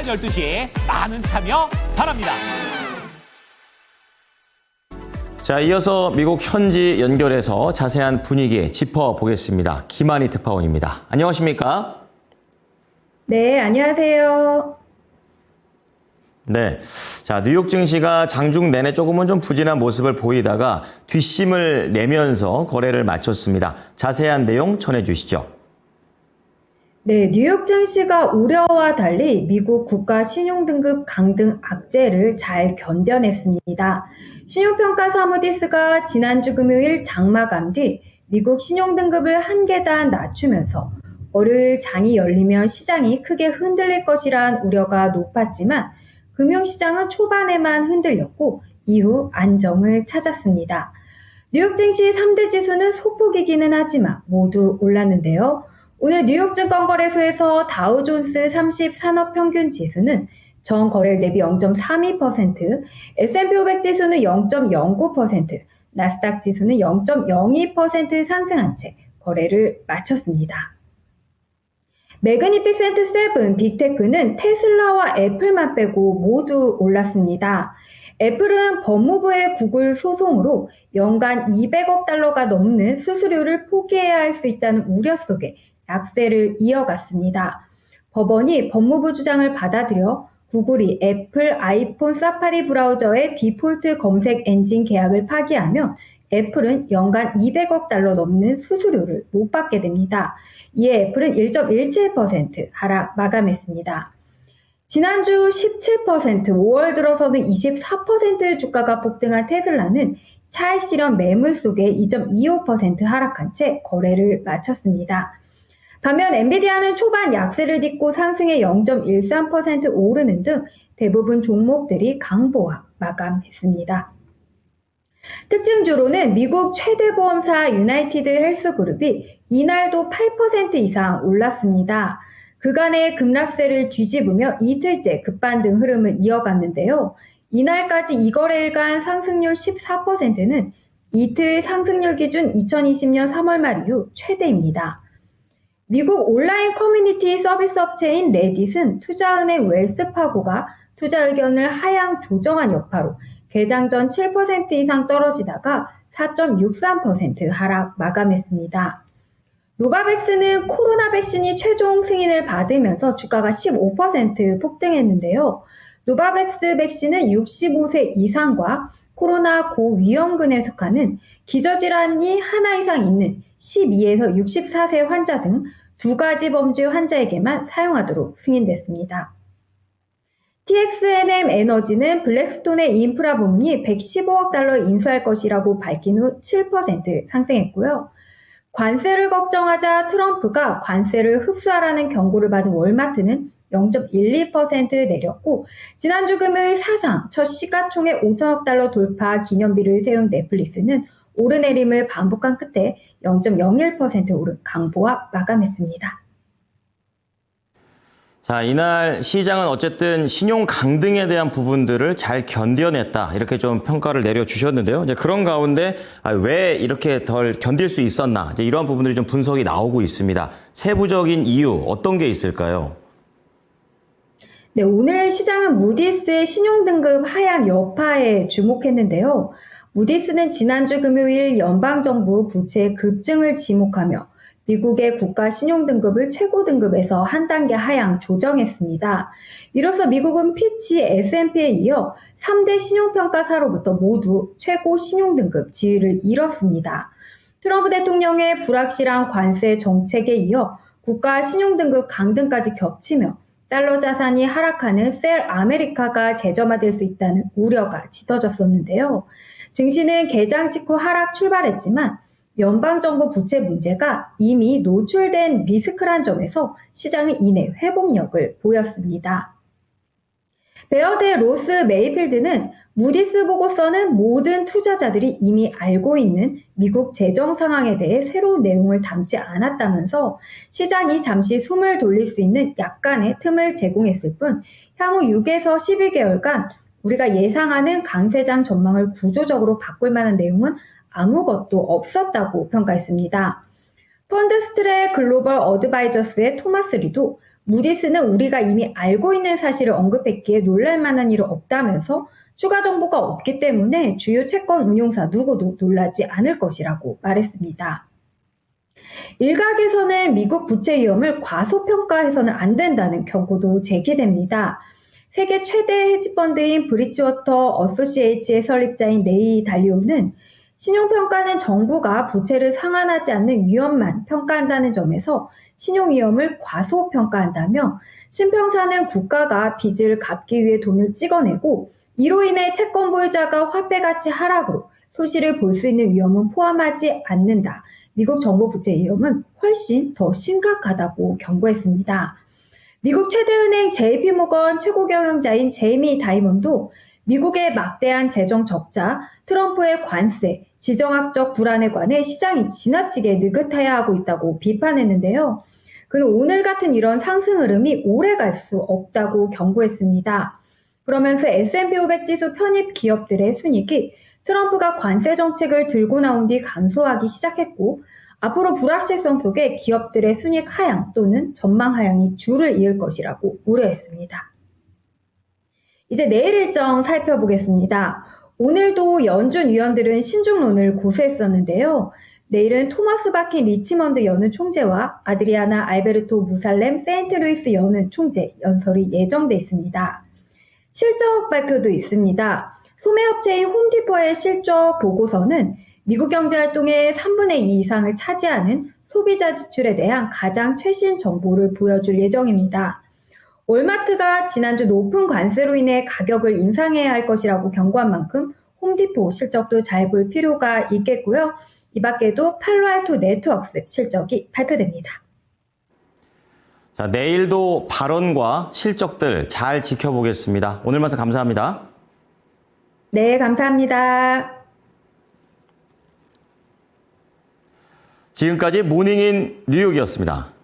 12시 많은 참여 바랍니다. 자, 이어서 미국 현지 연결해서 자세한 분위기 짚어보겠습니다. 김한희 특파원입니다. 안녕하십니까? 네, 안녕하세요. 네. 자, 뉴욕 증시가 장중 내내 조금은 좀 부진한 모습을 보이다가 뒷심을 내면서 거래를 마쳤습니다. 자세한 내용 전해주시죠. 네, 뉴욕 증시가 우려와 달리 미국 국가 신용등급 강등 악재를 잘 견뎌냈습니다. 신용평가사 무디스가 지난주 금요일 장마감 뒤 미국 신용등급을 한 계단 낮추면서 월요일 장이 열리면 시장이 크게 흔들릴 것이란 우려가 높았지만 금융시장은 초반에만 흔들렸고 이후 안정을 찾았습니다. 뉴욕 증시 3대 지수는 소폭이기는 하지만 모두 올랐는데요. 오늘 뉴욕 증권거래소에서 다우존스 30 산업평균 지수는 전 거래일 대비 0.32%, S&P 500 지수는 0.09%, 나스닥 지수는 0.02% 상승한 채 거래를 마쳤습니다. 매그니피센트 7 빅테크는 테슬라와 애플만 빼고 모두 올랐습니다. 애플은 법무부의 구글 소송으로 연간 200억 달러가 넘는 수수료를 포기해야 할 수 있다는 우려 속에 약세를 이어갔습니다. 법원이 법무부 주장을 받아들여 구글이 애플 아이폰 사파리 브라우저의 디폴트 검색 엔진 계약을 파기하면 애플은 연간 200억 달러 넘는 수수료를 못 받게 됩니다. 이에 애플은 1.17% 하락 마감했습니다. 지난주 17%, 5월 들어서는 24% 주가가 폭등한 테슬라는 차익 실현 매물 속에 2.25% 하락한 채 거래를 마쳤습니다. 반면 엔비디아는 초반 약세를 딛고 상승에 0.13% 오르는 등 대부분 종목들이 강보합 마감했습니다. 특징주로는 미국 최대 보험사 유나이티드 헬스그룹이 이날도 8% 이상 올랐습니다. 그간의 급락세를 뒤집으며 이틀째 급반등 흐름을 이어갔는데요. 이날까지 이거래일간 상승률 14%는 이틀 상승률 기준 2020년 3월 말 이후 최대입니다. 미국 온라인 커뮤니티 서비스 업체인 레딧은 투자은행 웰스파고가 투자 의견을 하향 조정한 여파로 개장 전 7% 이상 떨어지다가 4.63% 하락 마감했습니다. 노바백스는 코로나 백신이 최종 승인을 받으면서 주가가 15% 폭등했는데요. 노바백스 백신은 65세 이상과 코로나 고위험군에 속하는 기저질환이 하나 이상 있는 12에서 64세 환자 등 두 가지 범주의 환자에게만 사용하도록 승인됐습니다. TXNM 에너지는 블랙스톤의 인프라 부문이 115억 달러 인수할 것이라고 밝힌 후 7% 상승했고요. 관세를 걱정하자 트럼프가 관세를 흡수하라는 경고를 받은 월마트는 0.12% 내렸고 지난주 금요일 사상 첫 시가총액 5천억 달러 돌파 기념비를 세운 넷플릭스는 오르내림을 반복한 끝에 0.01% 오른 강보합 마감했습니다. 자, 이날 시장은 어쨌든 신용 강등에 대한 부분들을 잘 견뎌냈다. 이렇게 좀 평가를 내려주셨는데요. 이제 그런 가운데 왜 이렇게 덜 견딜 수 있었나. 이제 이러한 부분들이 좀 분석이 나오고 있습니다. 세부적인 이유 어떤 게 있을까요? 네, 오늘 시장은 무디스의 신용등급 하향 여파에 주목했는데요. 무디스는 지난주 금요일 연방정부 부채 급증을 지목하며 미국의 국가 신용등급을 최고등급에서 한 단계 하향 조정했습니다. 이로써 미국은 피치, S&P에 이어 3대 신용평가사로부터 모두 최고 신용등급 지위를 잃었습니다. 트럼프 대통령의 불확실한 관세 정책에 이어 국가 신용등급 강등까지 겹치며 달러 자산이 하락하는 셀 아메리카가 재점화될 수 있다는 우려가 짙어졌었는데요. 증시는 개장 직후 하락 출발했지만 연방정부 부채 문제가 이미 노출된 리스크란 점에서 시장은 이내 회복력을 보였습니다. 베어드의 로스 메이필드는 무디스 보고서는 모든 투자자들이 이미 알고 있는 미국 재정 상황에 대해 새로운 내용을 담지 않았다면서 시장이 잠시 숨을 돌릴 수 있는 약간의 틈을 제공했을 뿐 향후 6에서 12개월간 우리가 예상하는 강세장 전망을 구조적으로 바꿀 만한 내용은 아무것도 없었다고 평가했습니다. 펀드스트레 글로벌 어드바이저스의 토마스 리도 무디스는 우리가 이미 알고 있는 사실을 언급했기에 놀랄 만한 일은 없다면서 추가 정보가 없기 때문에 주요 채권 운용사 누구도 놀라지 않을 것이라고 말했습니다. 일각에서는 미국 부채 위험을 과소평가해서는 안 된다는 경고도 제기됩니다. 세계 최대 헤지펀드인 브리지워터 어소시에이츠의 설립자인 레이 달리오는 신용평가는 정부가 부채를 상환하지 않는 위험만 평가한다는 점에서 신용위험을 과소평가한다며 신평사는 국가가 빚을 갚기 위해 돈을 찍어내고 이로 인해 채권 보유자가 화폐 가치 하락으로 소실을 볼 수 있는 위험은 포함하지 않는다. 미국 정부 부채 위험은 훨씬 더 심각하다고 경고했습니다. 미국 최대은행 JP모건 최고 경영자인 제이미 다이먼도 미국의 막대한 재정 적자, 트럼프의 관세, 지정학적 불안에 관해 시장이 지나치게 느긋해야 하고 있다고 비판했는데요. 그는 오늘 같은 이런 상승 흐름이 오래 갈 수 없다고 경고했습니다. 그러면서 S&P 500 지수 편입 기업들의 순이익이 트럼프가 관세 정책을 들고 나온 뒤 감소하기 시작했고 앞으로 불확실성 속에 기업들의 순이익 하향 또는 전망 하향이 줄을 이을 것이라고 우려했습니다. 이제 내일 일정 살펴보겠습니다. 오늘도 연준 위원들은 신중론을 고수했었는데요. 내일은 토마스 바킨 리치먼드 연은 총재와 아드리아나 알베르토 무살렘 세인트루이스 연은 총재 연설이 예정돼 있습니다. 실적 발표도 있습니다. 소매업체인 홈디포의 실적 보고서는 미국 경제활동의 3분의 2 이상을 차지하는 소비자 지출에 대한 가장 최신 정보를 보여줄 예정입니다. 월마트가 지난주 높은 관세로 인해 가격을 인상해야 할 것이라고 경고한 만큼 홈디포 실적도 잘 볼 필요가 있겠고요. 이 밖에도 팔로알토 네트워크스 실적이 발표됩니다. 자, 내일도 발언과 실적들 잘 지켜보겠습니다. 오늘 말씀 감사합니다. 네, 감사합니다. 지금까지 모닝인 뉴욕이었습니다.